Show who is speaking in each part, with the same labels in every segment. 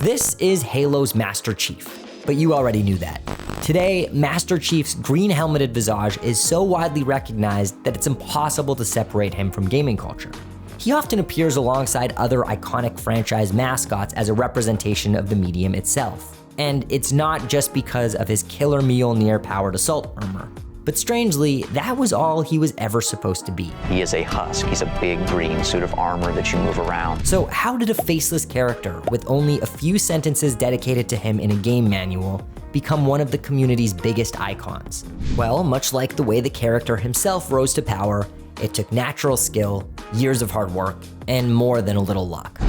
Speaker 1: This is Halo's Master Chief, but you already knew that. Today, Master Chief's green-helmeted visage is so widely recognized that it's impossible to separate him from gaming culture. He often appears alongside other iconic franchise mascots as a representation of the medium itself. And it's not just because of his killer Mjolnir-powered assault armor. But strangely, that was all he was ever supposed to be.
Speaker 2: He is a husk. He's a big green suit of armor that you move around.
Speaker 1: So how did a faceless character with only a few sentences dedicated to him in a game manual become one of the community's biggest icons? Well, much like the way the character himself rose to power, it took natural skill, years of hard work, and more than a little luck.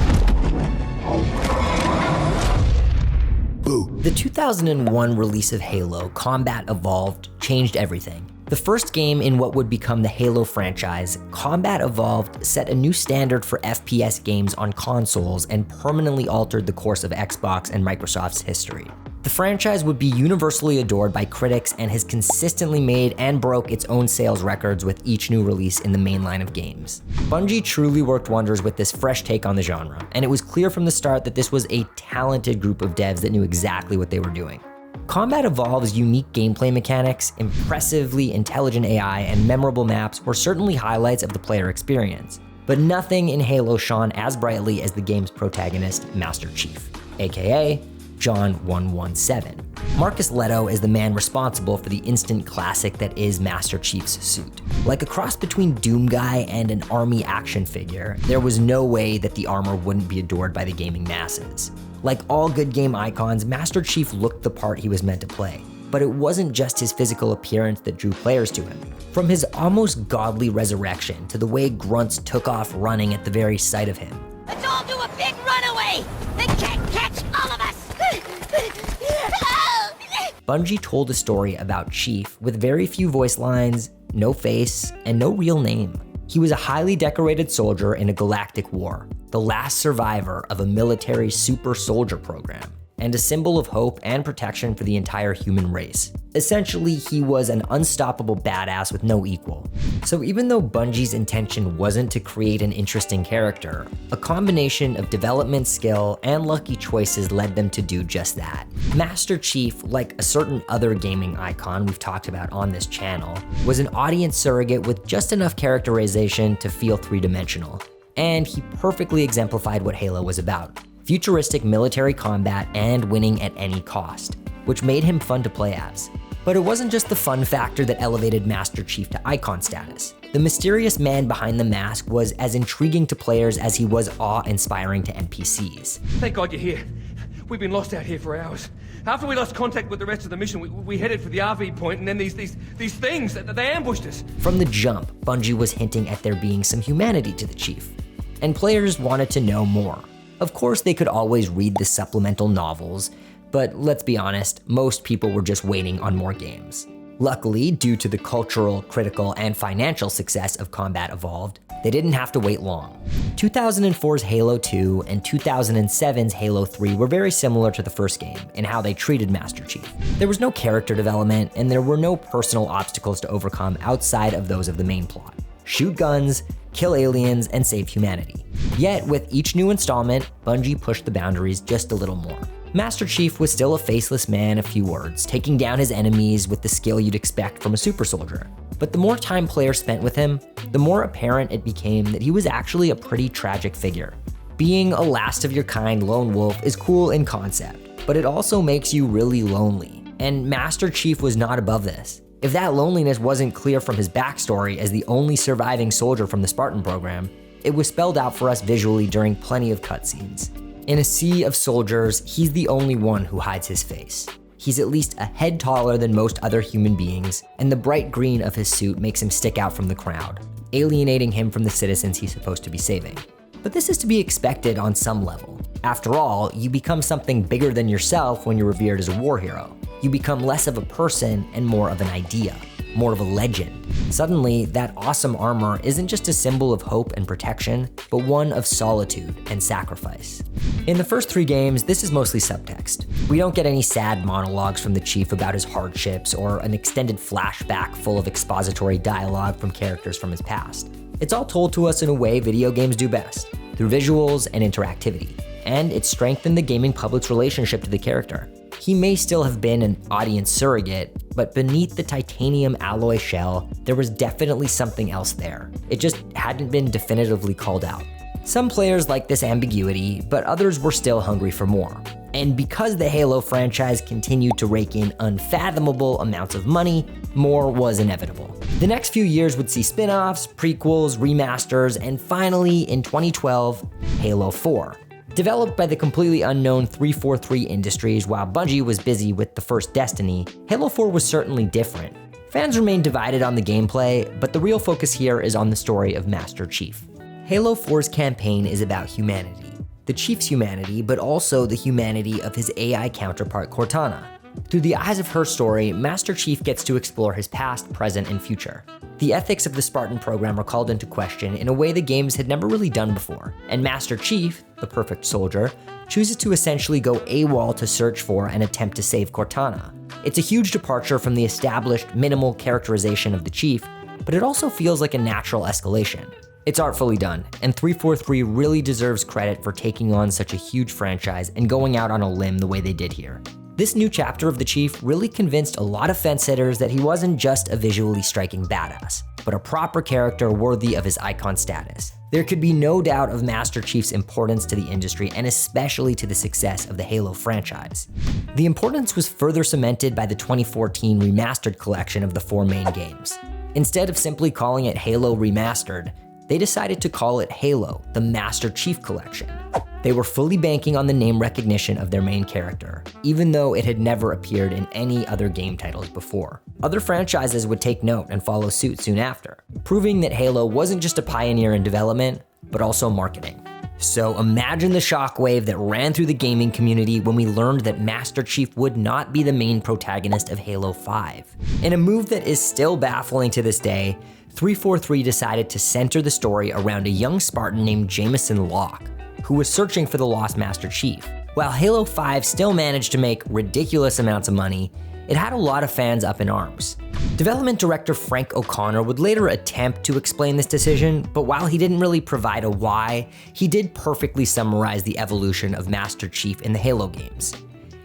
Speaker 1: The 2001 release of Halo, Combat Evolved, changed everything. The first game in what would become the Halo franchise, Combat Evolved set a new standard for FPS games on consoles and permanently altered the course of Xbox and Microsoft's history. The franchise would be universally adored by critics and has consistently made and broke its own sales records with each new release in the main line of games. Bungie truly worked wonders with this fresh take on the genre, and it was clear from the start that this was a talented group of devs that knew exactly what they were doing. Combat Evolved's unique gameplay mechanics, impressively intelligent AI, and memorable maps were certainly highlights of the player experience, but nothing in Halo shone as brightly as the game's protagonist, Master Chief, aka John 117. Marcus Leto is the man responsible for the instant classic that is Master Chief's suit. Like a cross between Doom Guy and an army action figure, there was no way that the armor wouldn't be adored by the gaming masses. Like all good game icons, Master Chief looked the part he was meant to play. But it wasn't just his physical appearance that drew players to him. From his almost godly resurrection to the way grunts took off running at the very sight of him.
Speaker 3: Let's all do a big runaway! They can't catch all of us!
Speaker 1: Bungie told a story about Chief with very few voice lines, no face, and no real name. He was a highly decorated soldier in a galactic war, the last survivor of a military super soldier program, and a symbol of hope and protection for the entire human race. Essentially, he was an unstoppable badass with no equal. So even though Bungie's intention wasn't to create an interesting character, a combination of development skill and lucky choices led them to do just that. Master Chief, like a certain other gaming icon we've talked about on this channel, was an audience surrogate with just enough characterization to feel three-dimensional. And he perfectly exemplified what Halo was about: futuristic military combat and winning at any cost, which made him fun to play as. But it wasn't just the fun factor that elevated Master Chief to icon status. The mysterious man behind the mask was as intriguing to players as he was awe-inspiring to NPCs.
Speaker 4: Thank God you're here. We've been lost out here for hours. After we lost contact with the rest of the mission, we headed for the RV point, and then these things, they ambushed us.
Speaker 1: From the jump, Bungie was hinting at there being some humanity to the Chief, and players wanted to know more. Of course, they could always read the supplemental novels, but let's be honest, most people were just waiting on more games. Luckily, due to the cultural, critical, and financial success of Combat Evolved, they didn't have to wait long. 2004's Halo 2 and 2007's Halo 3 were very similar to the first game in how they treated Master Chief. There was no character development, and there were no personal obstacles to overcome outside of those of the main plot. Shoot guns, kill aliens, and save humanity. Yet, with each new installment, Bungie pushed the boundaries just a little more. Master Chief was still a faceless man of few words, taking down his enemies with the skill you'd expect from a super soldier. But the more time players spent with him, the more apparent it became that he was actually a pretty tragic figure. Being a last-of-your-kind lone wolf is cool in concept, but it also makes you really lonely, and Master Chief was not above this. If that loneliness wasn't clear from his backstory as the only surviving soldier from the Spartan program, it was spelled out for us visually during plenty of cutscenes. In a sea of soldiers, he's the only one who hides his face. He's at least a head taller than most other human beings, and the bright green of his suit makes him stick out from the crowd, alienating him from the citizens he's supposed to be saving. But this is to be expected on some level. After all, you become something bigger than yourself when you're revered as a war hero. You become less of a person and more of an idea, more of a legend. Suddenly, that awesome armor isn't just a symbol of hope and protection, but one of solitude and sacrifice. In the first 3 games, this is mostly subtext. We don't get any sad monologues from the Chief about his hardships or an extended flashback full of expository dialogue from characters from his past. It's all told to us in a way video games do best, through visuals and interactivity. and it strengthened the gaming public's relationship to the character. He may still have been an audience surrogate, but beneath the titanium alloy shell, there was definitely something else there. It just hadn't been definitively called out. Some players liked this ambiguity, but others were still hungry for more. And because the Halo franchise continued to rake in unfathomable amounts of money, more was inevitable. The next few years would see spin-offs, prequels, remasters, and finally, in 2012, Halo 4. Developed by the completely unknown 343 Industries while Bungie was busy with the first Destiny, Halo 4 was certainly different. Fans remain divided on the gameplay, but the real focus here is on the story of Master Chief. Halo 4's campaign is about humanity. The Chief's humanity, but also the humanity of his AI counterpart Cortana. Through the eyes of her story, Master Chief gets to explore his past, present, and future. The ethics of the Spartan program are called into question in a way the games had never really done before, and Master Chief, the perfect soldier, chooses to essentially go AWOL to search for and attempt to save Cortana. It's a huge departure from the established, minimal characterization of the Chief, but it also feels like a natural escalation. It's artfully done, and 343 really deserves credit for taking on such a huge franchise and going out on a limb the way they did here. This new chapter of the Chief really convinced a lot of fence sitters that he wasn't just a visually striking badass, but a proper character worthy of his icon status. There could be no doubt of Master Chief's importance to the industry and especially to the success of the Halo franchise. The importance was further cemented by the 2014 remastered collection of the 4 main games. Instead of simply calling it Halo Remastered, they decided to call it Halo, the Master Chief Collection. They were fully banking on the name recognition of their main character, even though it had never appeared in any other game titles before. Other franchises would take note and follow suit soon after, proving that Halo wasn't just a pioneer in development, but also marketing. So imagine the shockwave that ran through the gaming community when we learned that Master Chief would not be the main protagonist of Halo 5. In a move that is still baffling to this day, 343 decided to center the story around a young Spartan named Jameson Locke, who was searching for the lost Master Chief. While Halo 5 still managed to make ridiculous amounts of money, it had a lot of fans up in arms. Development director Frank O'Connor would later attempt to explain this decision, but while he didn't really provide a why, he did perfectly summarize the evolution of Master Chief in the Halo games.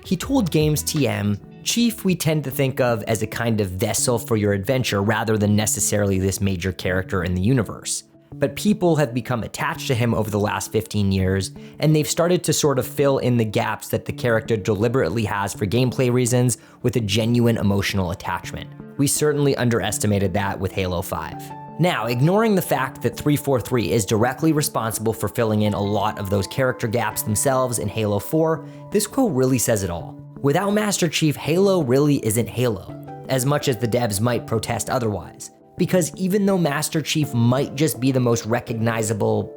Speaker 1: He told Games TM, "Chief we tend to think of as a kind of vessel for your adventure rather than necessarily this major character in the universe. But people have become attached to him over the last 15 years, and they've started to sort of fill in the gaps that the character deliberately has for gameplay reasons with a genuine emotional attachment. We certainly underestimated that with Halo 5. Now, ignoring the fact that 343 is directly responsible for filling in a lot of those character gaps themselves in Halo 4, this quote really says it all. Without Master Chief, Halo really isn't Halo, as much as the devs might protest otherwise. Because even though Master Chief might just be the most recognizable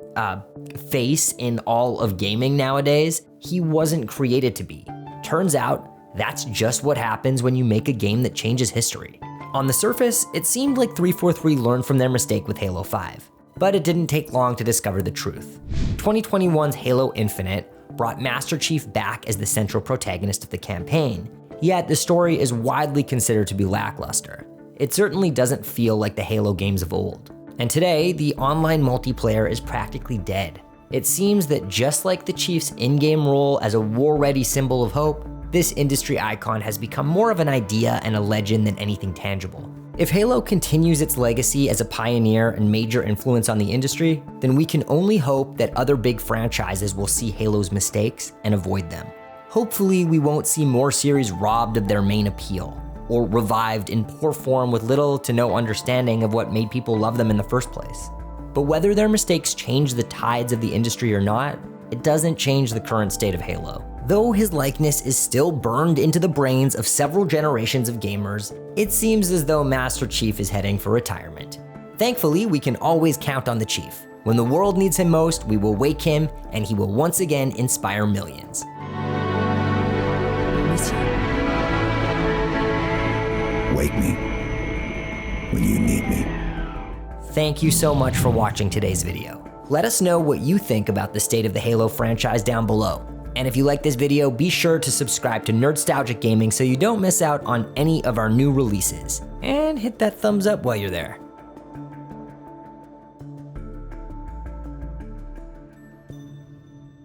Speaker 1: face in all of gaming nowadays, he wasn't created to be. Turns out, that's just what happens when you make a game that changes history. On the surface, it seemed like 343 learned from their mistake with Halo 5, but it didn't take long to discover the truth. 2021's Halo Infinite brought Master Chief back as the central protagonist of the campaign, yet the story is widely considered to be lackluster. It certainly doesn't feel like the Halo games of old. And today, the online multiplayer is practically dead. It seems that just like the Chief's in-game role as a war-ready symbol of hope, this industry icon has become more of an idea and a legend than anything tangible. If Halo continues its legacy as a pioneer and major influence on the industry, then we can only hope that other big franchises will see Halo's mistakes and avoid them. Hopefully, we won't see more series robbed of their main appeal, or revived in poor form with little to no understanding of what made people love them in the first place. But whether their mistakes change the tides of the industry or not, it doesn't change the current state of Halo. Though his likeness is still burned into the brains of several generations of gamers, it seems as though Master Chief is heading for retirement. Thankfully, we can always count on the Chief. When the world needs him most, we will wake him, and he will once again inspire millions.
Speaker 5: Wake me when you need me.
Speaker 1: Thank you so much for watching today's video. Let us know what you think about the state of the Halo franchise down below. And if you like this video, be sure to subscribe to Nerdstalgic Gaming so you don't miss out on any of our new releases. And hit that thumbs up while you're there.